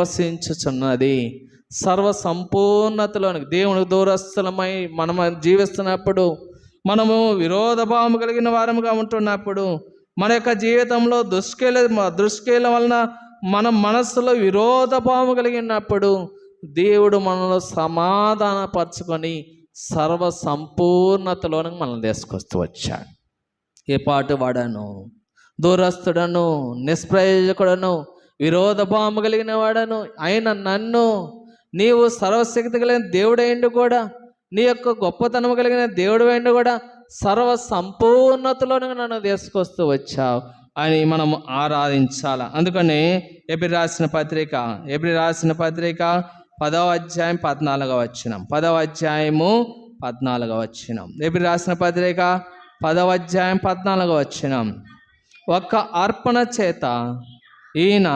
నివసించుచున్నది. సర్వ సంపూర్ణతలోనికి దేవునికి దూరస్థలమై మనం జీవిస్తున్నప్పుడు, మనము విరోధభావం కలిగిన వారముగా ఉంటున్నప్పుడు, మన యొక్క జీవితంలో దుష్క్రియల వలన మన మనస్సులో విరోధభావం కలిగినప్పుడు దేవుడు మనలో సమాధానపరచుకొని సర్వ సంపూర్ణతలోనికి మనల్ని తీసుకొస్తూ వచ్చాడు. ఏ పాటు వాడను, దూరస్తుడను, నిష్ప్రయోజకుడను, విరోధభావం కలిగిన వాడను అయిన నన్ను నీవు సర్వశక్తి కలిగిన దేవుడైండు కూడా, నీ యొక్క గొప్పతనం కలిగిన దేవుడు అయిండు కూడా, సర్వ సంపూర్ణతలోనికి నన్ను తీసుకొస్తూ వచ్చావు అని మనం ఆరాధించాలి. అందుకని ఎబ్రీ రాసిన పత్రిక 10వ అధ్యాయం 14వ వచనం, 10వ అధ్యాయము 14వ వచనం. ఎబ్రీ రాసిన పత్రిక 10వ అధ్యాయం 14వ వచనం. ఒక్క అర్పణ చేత ఈయన